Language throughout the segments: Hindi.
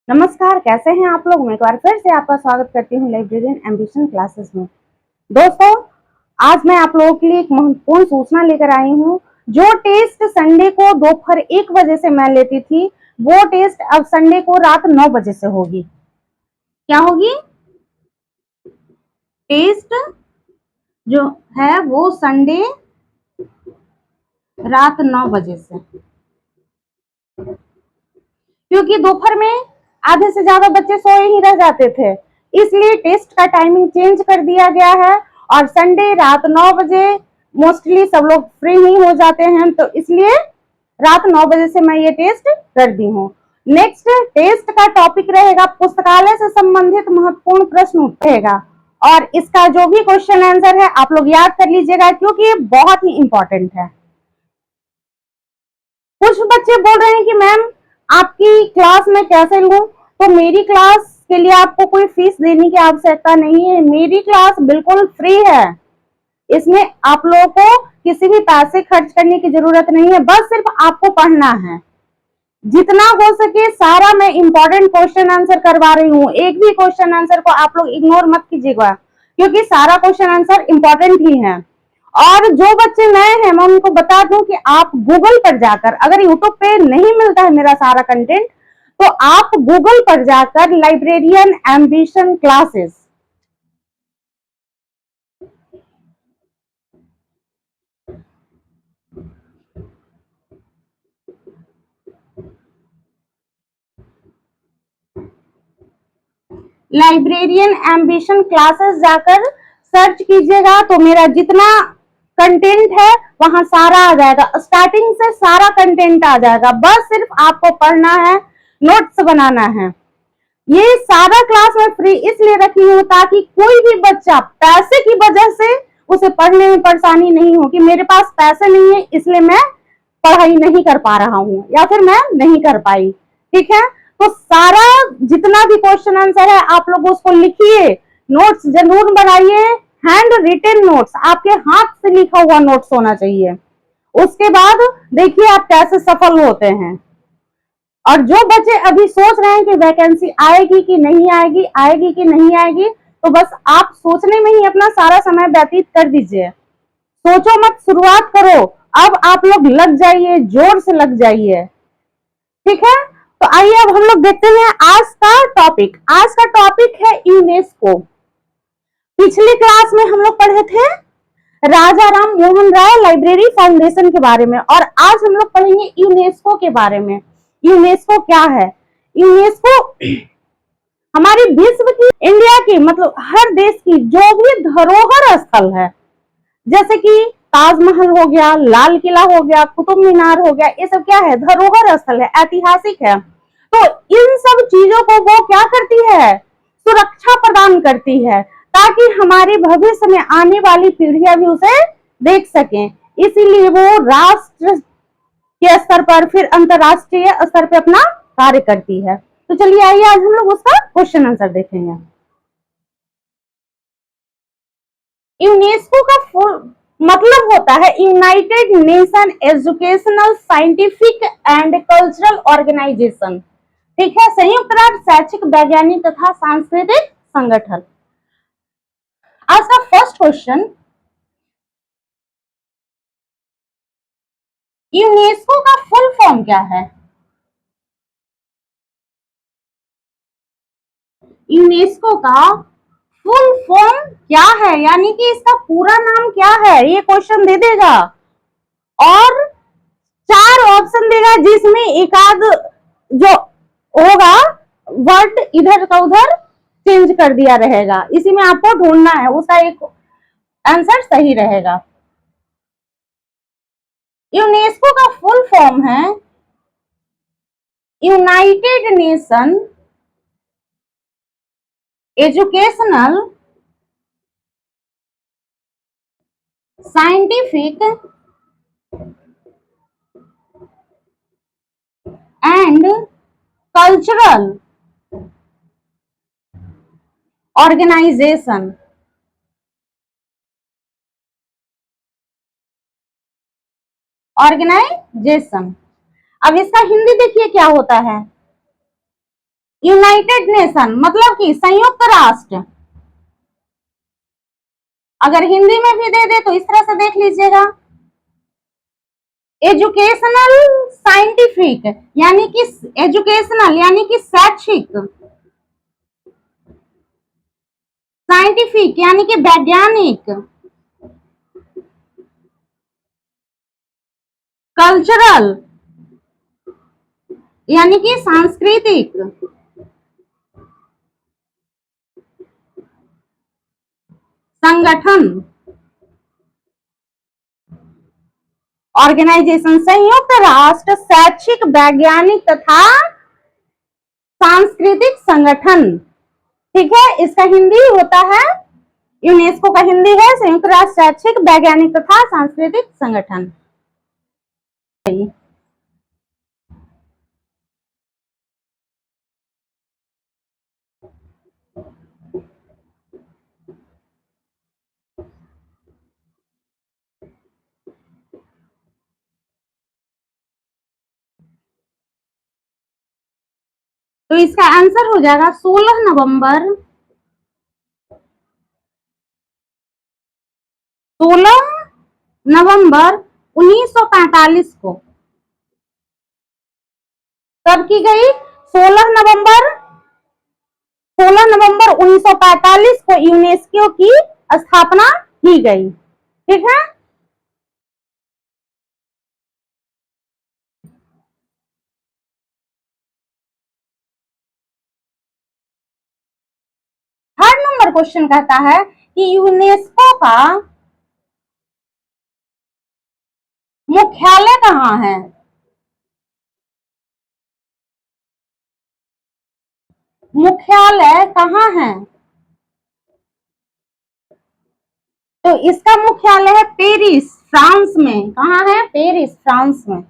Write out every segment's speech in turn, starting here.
नमस्कार, कैसे हैं आप लोग। मैं एक बार फिर से आपका स्वागत करती हूँ लाइब्रेरियन एम्बिशन क्लासेस में। दोस्तों, आज मैं आप लोगों के लिए एक महत्वपूर्ण सूचना लेकर आई हूँ। जो टेस्ट संडे को दोपहर 1 बजे से मैं लेती थी, वो टेस्ट अब संडे को रात 9 बजे से होगी। क्या होगी? टेस्ट जो है वो संडे रात 9 बजे से, क्योंकि दोपहर में आधे से ज्यादा बच्चे सोए ही रह जाते थे, इसलिए टेस्ट का टाइमिंग चेंज कर दिया गया है। और संडे रात 9 बजे मोस्टली सब लोग फ्री ही हो जाते हैं, तो इसलिए रात 9 बजे से मैं ये टेस्ट कर दी हूँ। नेक्स्ट टेस्ट का टॉपिक रहेगा पुस्तकालय से संबंधित महत्वपूर्ण प्रश्न रहेगा, और इसका जो भी क्वेश्चन आंसर है आप लोग याद कर लीजिएगा, क्योंकि ये बहुत ही इंपॉर्टेंट है। कुछ बच्चे बोल रहे हैं कि मैम आपकी क्लास में कैसे लूं, तो मेरी क्लास के लिए आपको कोई फीस देने की आवश्यकता नहीं है। मेरी क्लास बिल्कुल फ्री है, इसमें आप लोगों को किसी भी पैसे खर्च करने की जरूरत नहीं है, बस सिर्फ आपको पढ़ना है। जितना हो सके सारा मैं इंपॉर्टेंट क्वेश्चन आंसर करवा रही हूँ, एक भी क्वेश्चन आंसर को आप लोग इग्नोर मत कीजिएगा, क्योंकि सारा क्वेश्चन आंसर इंपॉर्टेंट ही है। और जो बच्चे नए हैं मैं उनको बता दूं कि आप गूगल पर जाकर, अगर यूट्यूब पे नहीं मिलता है मेरा सारा कंटेंट, तो आप गूगल पर जाकर librarian ambition classes, librarian ambition classes जाकर सर्च कीजिएगा, तो मेरा जितना कंटेंट है वहां सारा आ जाएगा, स्टार्टिंग से सारा कंटेंट आ जाएगा, बस सिर्फ आपको पढ़ना है, नोट्स बनाना है। ये सारा क्लास मैं फ्री इसलिए रखी हूँ ताकि कोई भी बच्चा पैसे की वजह से उसे पढ़ने में परेशानी नहीं हो कि मेरे पास पैसे नहीं है इसलिए मैं पढ़ाई नहीं कर पा रहा हूँ या फिर मैं नहीं कर पाई। ठीक है, तो सारा जितना भी क्वेश्चन आंसर है आप लोग उसको लिखिए, नोट्स जरूर बनाइए, हैंड रिटेन नोट्स, आपके हाथ से लिखा हुआ नोट्स होना चाहिए। उसके बाद देखिए आप कैसे सफल होते हैं। और जो बच्चे अभी सोच रहे हैं कि वैकेंसी आएगी कि नहीं आएगी, आएगी कि नहीं आएगी, तो बस आप सोचने में ही अपना सारा समय व्यतीत कर दीजिए। सोचो मत, शुरुआत करो। अब आप लोग लग जाइए, जोर से लग जाइए। ठीक है, तो आइए अब हम लोग देखते हैं आज का टॉपिक। आज का टॉपिक है यूनेस्को। पिछली क्लास में हम लोग पढ़े थे राजा राम मोहन राय लाइब्रेरी फाउंडेशन के बारे में, और आज हम लोग पढ़ेंगे यूनेस्को के बारे में। यूनेस्को क्या है? यूनेस्को हमारी विश्व की, इंडिया की, मतलब हर देश की जो भी धरोहर स्थल है, जैसे कि ताजमहल हो गया, लाल किला हो गया, कुतुब मीनार हो गया, ये सब क्या है? धरोहर स्थल है, ऐतिहासिक है। तो इन सब चीजों को वो क्या करती है? सुरक्षा प्रदान करती है, ताकि हमारे भविष्य में आने वाली पीढ़ियां भी उसे देख सकें। इसीलिए वो राष्ट्र के स्तर पर फिर अंतरराष्ट्रीय स्तर पर अपना कार्य करती है। तो चलिए आइए आज हम लोग उसका क्वेश्चन आंसर देखेंगे। यूनेस्को का फुल मतलब होता है United Nation educational scientific and cultural organization. ठीक है, संयुक्त राष्ट्र शैक्षिक वैज्ञानिक तथा सांस्कृतिक संगठन। आज का फर्स्ट क्वेश्चन, यूनेस्को का फुल फॉर्म क्या है? यूनेस्को का फुल फॉर्म क्या है, यानी कि इसका पूरा नाम क्या है, ये क्वेश्चन दे देगा और 4 ऑप्शन देगा, जिसमें एक आध जो होगा वर्ड इधर का उधर चेंज कर दिया रहेगा, इसी में आपको ढूंढना है, उसका एक आंसर सही रहेगा। यूनेस्को का फुल फॉर्म है United Nation educational scientific and cultural organization. Organization, अब इसका हिंदी देखिए क्या होता है। यूनाइटेड नेशन मतलब कि संयुक्त राष्ट्र। अगर हिंदी में भी दे दे तो इस तरह से देख लीजिएगा, एजुकेशनल साइंटिफिक यानी कि एजुकेशनल यानी कि शैक्षिक, साइंटिफिक यानी कि वैज्ञानिक, कल्चरल यानी कि सांस्कृतिक, संगठन ऑर्गेनाइजेशन, संयुक्त राष्ट्र शैक्षिक वैज्ञानिक तथा सांस्कृतिक संगठन। ठीक है, इसका हिंदी होता है, यूनेस्को का हिंदी है संयुक्त राष्ट्र शैक्षिक वैज्ञानिक तथा सांस्कृतिक संगठन। तो इसका आंसर हो जाएगा 16 नवंबर 16 नवंबर 1945 को कब की गई? 16 नवंबर 16 नवंबर 1945 को यूनेस्को की स्थापना की गई। ठीक है, थर्ड नंबर क्वेश्चन कहता है कि यूनेस्को का मुख्यालय कहाँ है? मुख्यालय कहाँ है? तो इसका मुख्यालय है पेरिस, फ्रांस में। कहाँ है? पेरिस, फ्रांस में।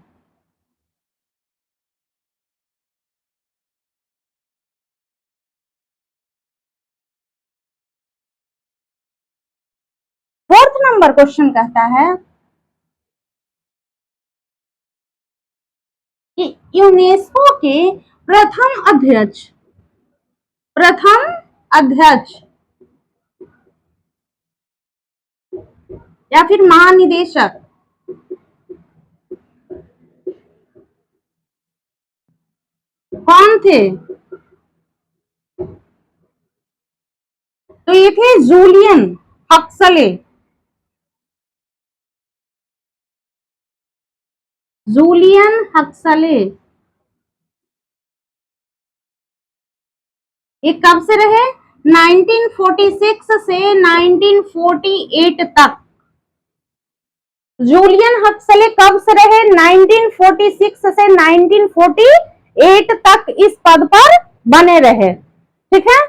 फोर्थ नंबर क्वेश्चन कहता है कि यूनेस्को के प्रथम अध्यक्ष या फिर महानिदेशक कौन थे? तो ये थे जूलियन हक्सले। जूलियन हक्सले ये कब से रहे? 1946 से 1948 तक। जूलियन हक्सले कब से रहे? 1946 से 1948 तक इस पद पर बने रहे। ठीक है,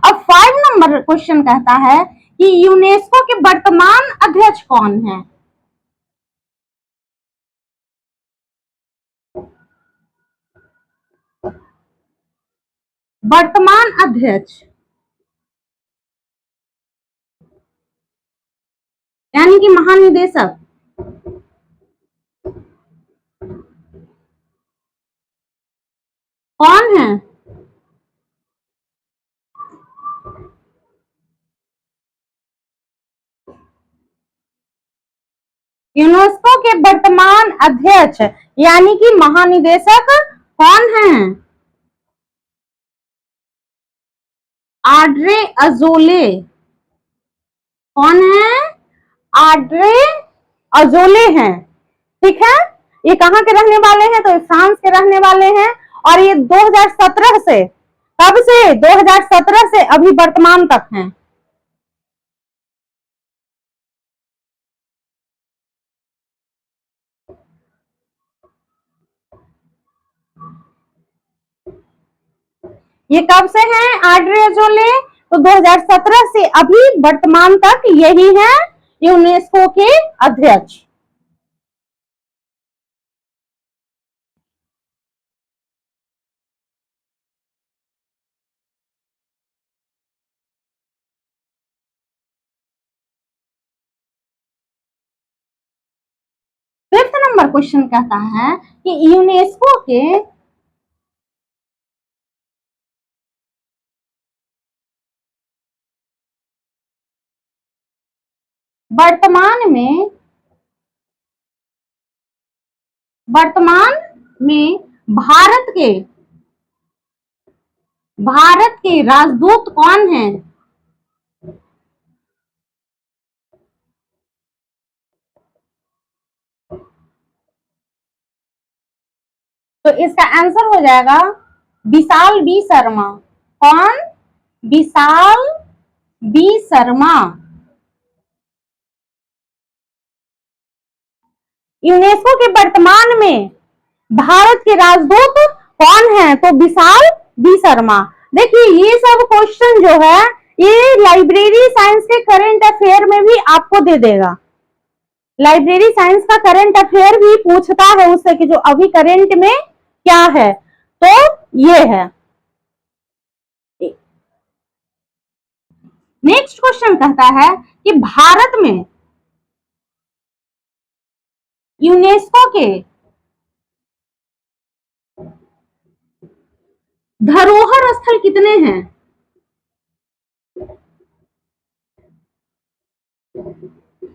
अब 5 नंबर क्वेश्चन कहता है कि यूनेस्को के वर्तमान अध्यक्ष कौन है? वर्तमान अध्यक्ष यानी कि महानिदेशक कौन है? यूनेस्को के वर्तमान अध्यक्ष यानी कि महानिदेशक कौन है? Audrey Azoulay. कौन है? आड्रे अजोले हैं। ठीक है, ये कहाँ के रहने वाले हैं? तो फ्रांस के रहने वाले हैं और ये 2017 से, कब से? 2017 से अभी वर्तमान तक हैं। ये कब से हैं आड्रे अजोले? तो 2017 से अभी वर्तमान तक यही है यूनेस्को के अध्यक्ष। फिफ्थ नंबर क्वेश्चन कहता है कि यूनेस्को के वर्तमान में भारत के राजदूत कौन हैं? तो इसका आंसर हो जाएगा विशाल बी शर्मा। कौन? विशाल बी शर्मा। यूनेस्को के वर्तमान में भारत के राजदूत कौन है? तो विशाल बी शर्मा। देखिए ये सब क्वेश्चन जो है ये लाइब्रेरी साइंस के करंट अफेयर में भी आपको दे देगा। लाइब्रेरी साइंस का करंट अफेयर भी पूछता है उससे कि जो अभी करंट में क्या है, तो ये है। नेक्स्ट क्वेश्चन कहता है कि भारत में यूनेस्को के धरोहर स्थल कितने हैं?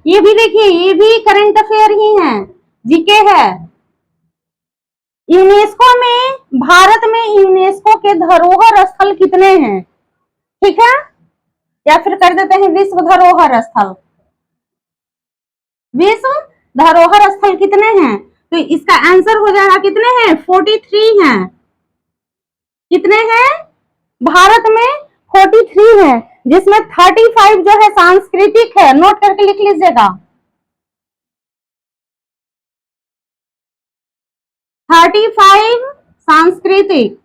ये भी देखिए ये भी करंट अफेयर ही है, जीके है। यूनेस्को में भारत में यूनेस्को के धरोहर स्थल कितने हैं? ठीक है, या फिर कर देते हैं विश्व धरोहर स्थल। विश्व धरोहर स्थल कितने हैं? तो इसका आंसर हो जाएगा कितने हैं? 43 हैं। कितने हैं? भारत में 43 है, जिसमें 35 जो है सांस्कृतिक है। नोट करके लिख लीजिएगा। 35 सांस्कृतिक,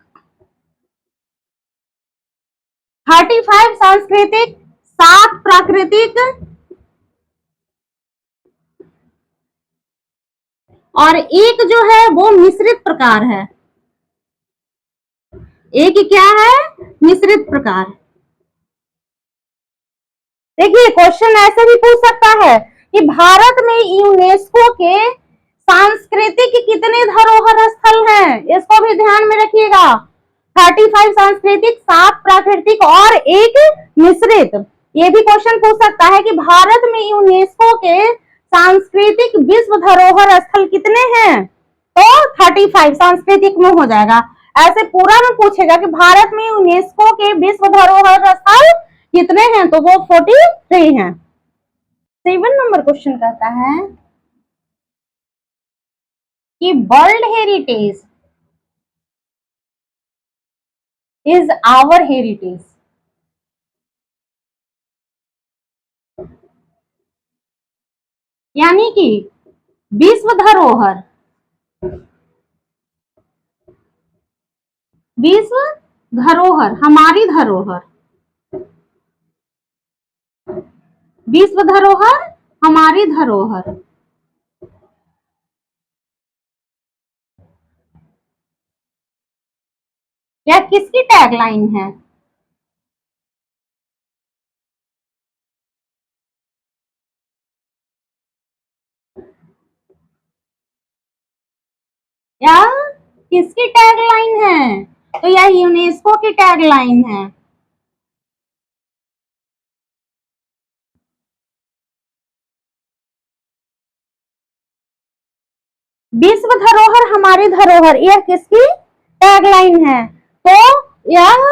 35 सांस्कृतिक, 7 प्राकृतिक और एक जो है वो मिश्रित प्रकार है। एक क्या है? मिश्रित प्रकार। देखिए क्वेश्चन ऐसे भी पूछ सकता है कि भारत में यूनेस्को के सांस्कृतिक कितने धरोहर स्थल हैं? इसको भी ध्यान में रखिएगा। 35 सांस्कृतिक, 7 प्राकृतिक और एक मिश्रित। ये भी क्वेश्चन पूछ सकता है कि भारत में यूनेस्को के सांस्कृतिक विश्व धरोहर स्थल कितने हैं? तो 35 सांस्कृतिक में हो जाएगा। ऐसे पूरा में पूछेगा कि भारत में यूनेस्को के विश्व धरोहर स्थल कितने हैं? तो वो 43 हैं। 7 नंबर क्वेश्चन कहता है कि world heritage is our heritage. यानी कि विश्व धरोहर, विश्व धरोहर हमारी धरोहर, विश्व धरोहर हमारी धरोहर। यह किसकी टैगलाइन है? यह किसकी टैगलाइन है? तो यह यूनेस्को की टैगलाइन है। विश्व धरोहर हमारी धरोहर, यह किसकी टैगलाइन है? तो यह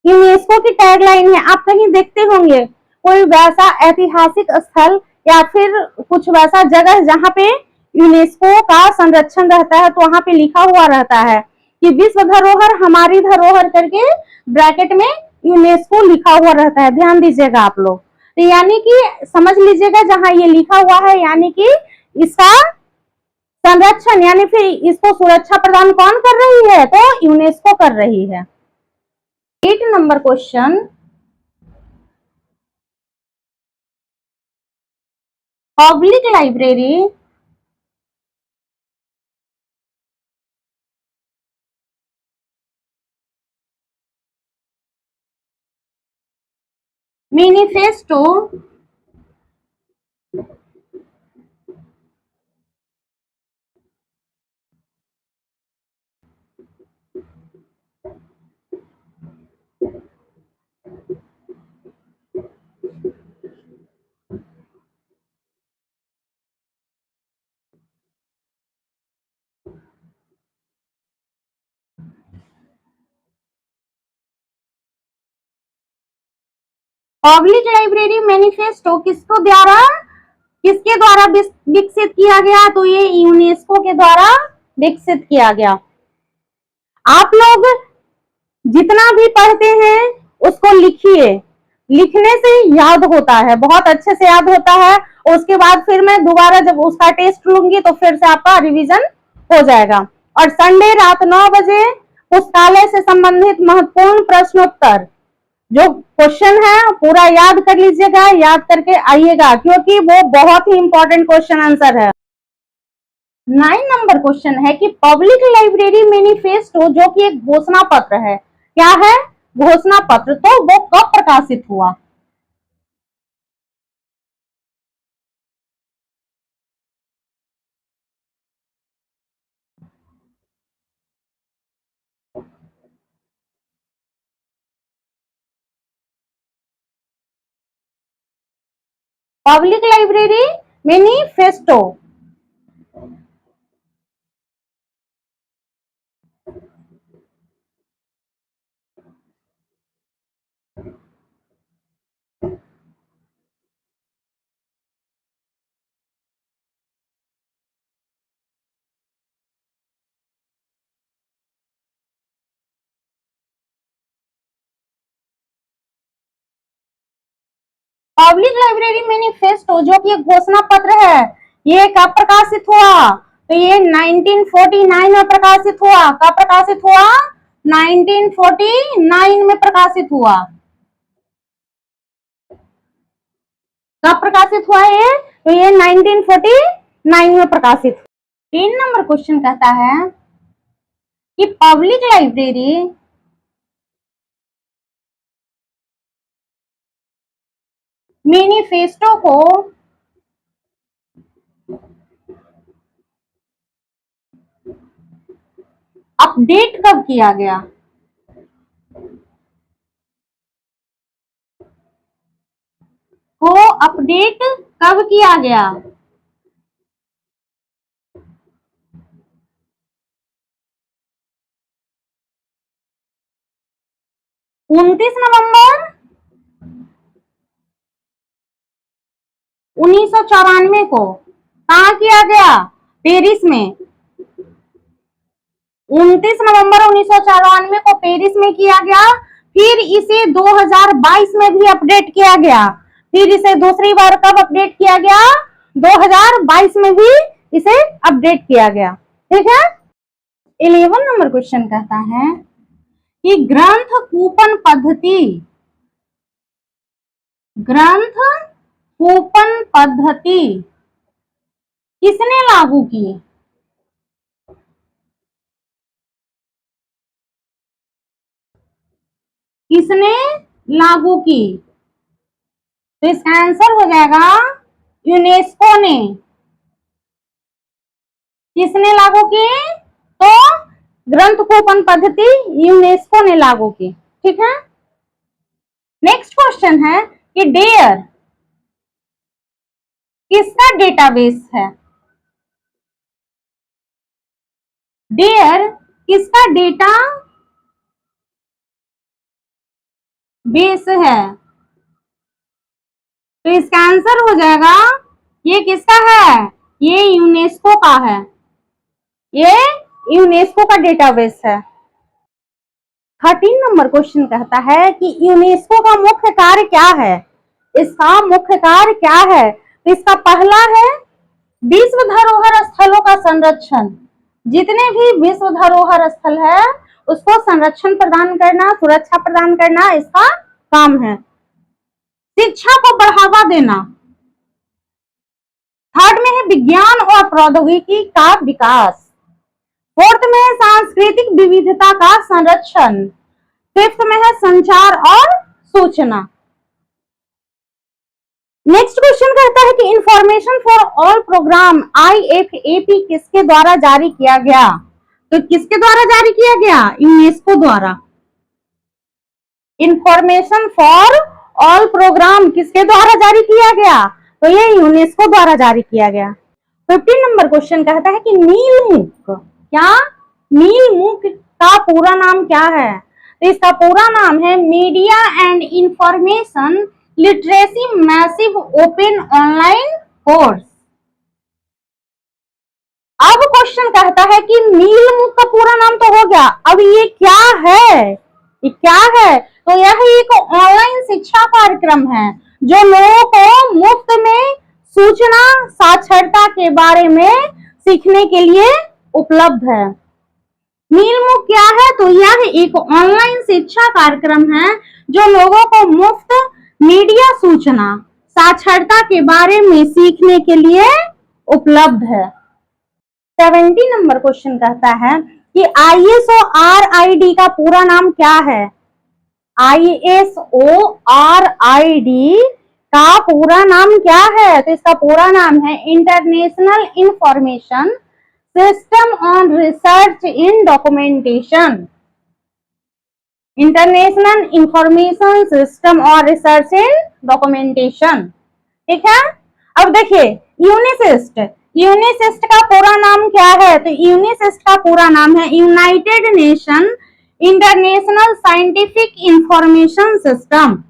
यूनेस्को की टैगलाइन है। आप कहीं देखते होंगे कोई वैसा ऐतिहासिक स्थल या फिर कुछ वैसा जगह जहां पे यूनेस्को का संरक्षण रहता है, तो वहां पे लिखा हुआ रहता है कि विश्व धरोहर हमारी धरोहर करके ब्रैकेट में यूनेस्को लिखा हुआ रहता है। ध्यान दीजिएगा आप लोग। तो यानी कि समझ लीजिएगा जहां ये लिखा हुआ है यानी कि इसका संरक्षण यानी फिर इसको सुरक्षा प्रदान कौन कर रही है? तो यूनेस्को कर रही है। 8 number question, public library manifesto public library manifesto किसके द्वारा विकसित किया गया? तो ये यूनेस्को के द्वारा विकसित किया गया। आप लोग जितना भी पढ़ते हैं उसको लिखिए, लिखने से याद होता है, बहुत अच्छे से याद होता है। उसके बाद फिर मैं दोबारा जब उसका टेस्ट लूंगी तो फिर से आपका रिवीजन हो जाएगा। और संडे रात 9 बजे पुस्तकालय से संबंधित महत्वपूर्ण प्रश्नोत्तर जो क्वेश्चन है पूरा याद कर लीजिएगा, याद करके आइएगा, क्योंकि वो बहुत ही इंपॉर्टेंट क्वेश्चन आंसर है। 9 नंबर क्वेश्चन है कि पब्लिक लाइब्रेरी मैनिफेस्टो जो कि एक घोषणा पत्र है, क्या है? घोषणा पत्र। तो वो कब प्रकाशित हुआ? Public library manifesto public library manifesto जो कि एक घोषणा पत्र है, ये कब प्रकाशित हुआ? तो ये 1949 में प्रकाशित हुआ। कब प्रकाशित हुआ? 1949 में प्रकाशित हुआ। कब प्रकाशित हुआ ये? तो ये 1949 में प्रकाशित। 3 नंबर क्वेश्चन कहता है कि पब्लिक लाइब्रेरी मैनिफेस्टो को अपडेट कब किया गया? को अपडेट कब किया गया? 29 नवंबर 1994 को। कहा किया गया? पेरिस में। 29 नवंबर 1994 को पेरिस में किया गया। फिर इसे 2022 में भी अपडेट किया गया। फिर इसे दूसरी बार कब अपडेट किया गया? 2022 में भी इसे अपडेट किया गया। ठीक है। 11 नंबर क्वेश्चन कहता है कि ग्रंथ कूपन पद्धति किसने लागू की? किसने लागू की? तो इसका आंसर हो जाएगा यूनेस्को ने। किसने लागू की? तो ग्रंथ कूपन पद्धति यूनेस्को ने लागू की। ठीक है। नेक्स्ट क्वेश्चन है कि डेयर किसका डेटाबेस है? डेयर किसका डेटा बेस है? तो इसका आंसर हो जाएगा ये किसका है? ये यूनेस्को का है। ये यूनेस्को का डेटाबेस है। 13 नंबर क्वेश्चन कहता है कि यूनेस्को का मुख्य कार्य क्या है? इसका मुख्य कार्य क्या है? तो इसका पहला है विश्व धरोहर स्थलों का संरक्षण। जितने भी विश्व धरोहर स्थल है उसको संरक्षण प्रदान करना, सुरक्षा प्रदान करना इसका काम है। शिक्षा को बढ़ावा देना। थर्ड में है विज्ञान और प्रौद्योगिकी का विकास। फोर्थ में है सांस्कृतिक विविधता का संरक्षण। फिफ्थ में है संचार और सूचना। नेक्स्ट क्वेश्चन कहता है कि information for all programme IFAP किसके द्वारा जारी किया गया? तो किसके द्वारा जारी किया गया? यूनेस्को द्वारा। इंफॉर्मेशन फॉर ऑल प्रोग्राम किसके द्वारा जारी किया गया? तो ये यूनेस्को द्वारा जारी किया गया। 15 नंबर क्वेश्चन कहता है कि नीलमुख, क्या नीलमुख का पूरा नाम क्या है? तो इसका पूरा नाम है media and information literacy massive open online course. अब क्वेश्चन कहता है कि नीलमुख का पूरा नाम तो हो गया, अब ये क्या है, ये क्या है? तो यह एक ऑनलाइन शिक्षा कार्यक्रम है जो लोगों को मुफ्त में सूचना साक्षरता के बारे में सीखने के लिए उपलब्ध है। नीलमुख क्या है? तो यह एक ऑनलाइन शिक्षा कार्यक्रम है जो लोगों को मुफ्त मीडिया सूचना साक्षरता के बारे में सीखने के लिए उपलब्ध है। 70 नंबर क्वेश्चन कहता है कि ISO-RID का पूरा नाम क्या है? ISO-RID का पूरा नाम क्या है? तो इसका पूरा नाम है international information system on research in documentation. International information system और रिसर्च इन डॉक्यूमेंटेशन, ठीक है। अब देखिए यूनिसिस्ट, यूनिसिस्ट का पूरा नाम क्या है? तो यूनिसिस्ट का पूरा नाम है United nation international scientific information system.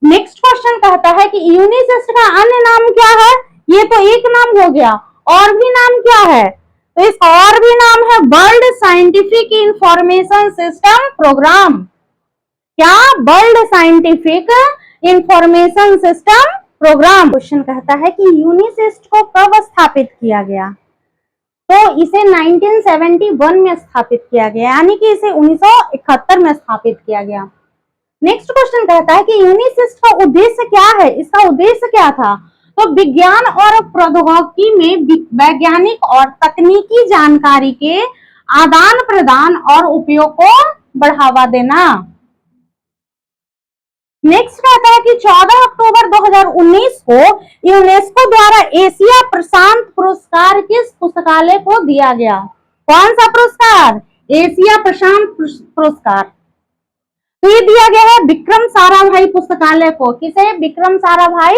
Next question कहता है कि यूनिसिस्ट का अन्य नाम क्या है? ये तो एक नाम हो गया, और भी नाम क्या है? तो इसका और भी नाम है world scientific information system program. क्या? World scientific information system program. Question कहता है कि यूनिसिस्ट को कब स्थापित किया गया? तो इसे 1971 में स्थापित किया गया, यानी कि इसे 1971 में स्थापित किया गया। नेक्स्ट क्वेश्चन कहता है कि यूनिसिस्ट का उद्देश्य क्या है? इसका उद्देश्य क्या था? तो विज्ञान और प्रौद्योगिकी में वैज्ञानिक और तकनीकी जानकारी के आदान प्रदान और उपयोग को बढ़ावा देना। नेक्स्ट कहता है कि 14 अक्टूबर 2019 को यूनेस्को द्वारा एशिया प्रशांत पुरस्कार किस पुस्तकालय को दिया गया? कौन सा पुरस्कार? एशिया प्रशांत पुरस्कार। तो ये दिया गया है विक्रम साराभाई पुस्तकालय को। किसे? विक्रम साराभाई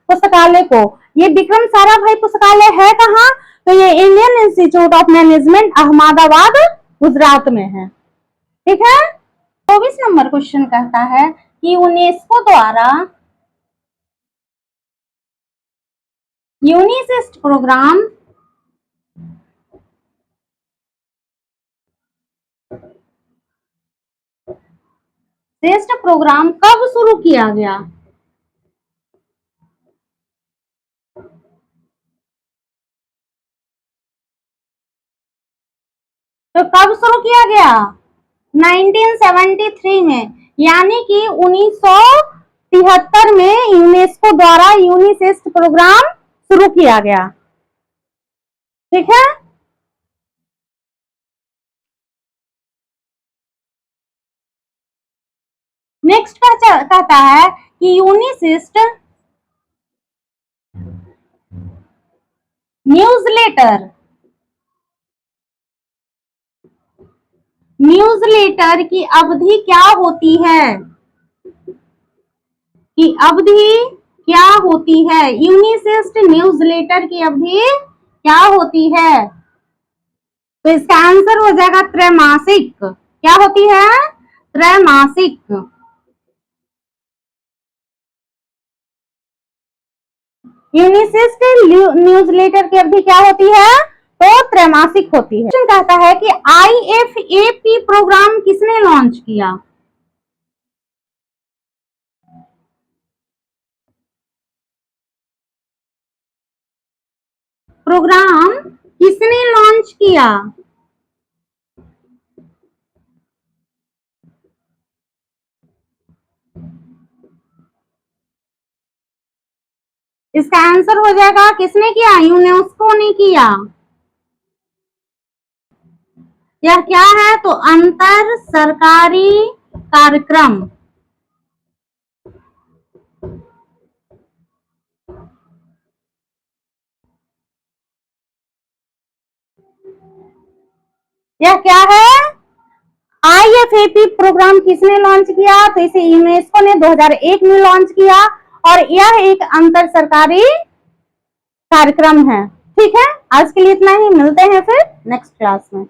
पुस्तकालय को। ये विक्रम साराभाई पुस्तकालय है कहाँ? तो ये Indian institute of management Ahmedabad Gujarat में है, ठीक है। 24 नंबर क्वेश्चन कहता है कि यूनेस्को द्वारा यूनिसिस्ट प्रोग्राम श्रेष्ठ प्रोग्राम कब शुरू किया गया? तो कब शुरू किया गया? 1973 में, यानी कि 1973 में यूनेस्को द्वारा यूनिसिस्ट प्रोग्राम शुरू किया गया, ठीक है। नेक्स्ट कहता है कि यूनिसिस्ट न्यूज़लेटर, न्यूज़लेटर की अवधि क्या होती है? की अवधि क्या होती है? यूनिसिस्ट न्यूज़लेटर की अवधि क्या होती है? तो इसका आंसर हो जाएगा त्रैमासिक। क्या होती है? त्रैमासिक। यूनिसिस्ट न्यूज़लेटर की अवधि क्या होती है? तो त्रैमासिक होती है। क्वेश्चन कहता है कि IFAP प्रोग्राम किसने लॉन्च किया? प्रोग्राम किसने लॉन्च किया? इसका आंसर हो जाएगा किसने किया? यूनेस्को ने किया। यह क्या है? तो अंतर सरकारी कार्यक्रम। यह क्या है? IFAP प्रोग्राम किसने लॉन्च किया? तो इसे यूनेस्को ने 2001 में लॉन्च किया और यह एक अंतर सरकारी कार्यक्रम है, ठीक है। आज के लिए इतना ही, मिलते हैं फिर नेक्स्ट क्लास में।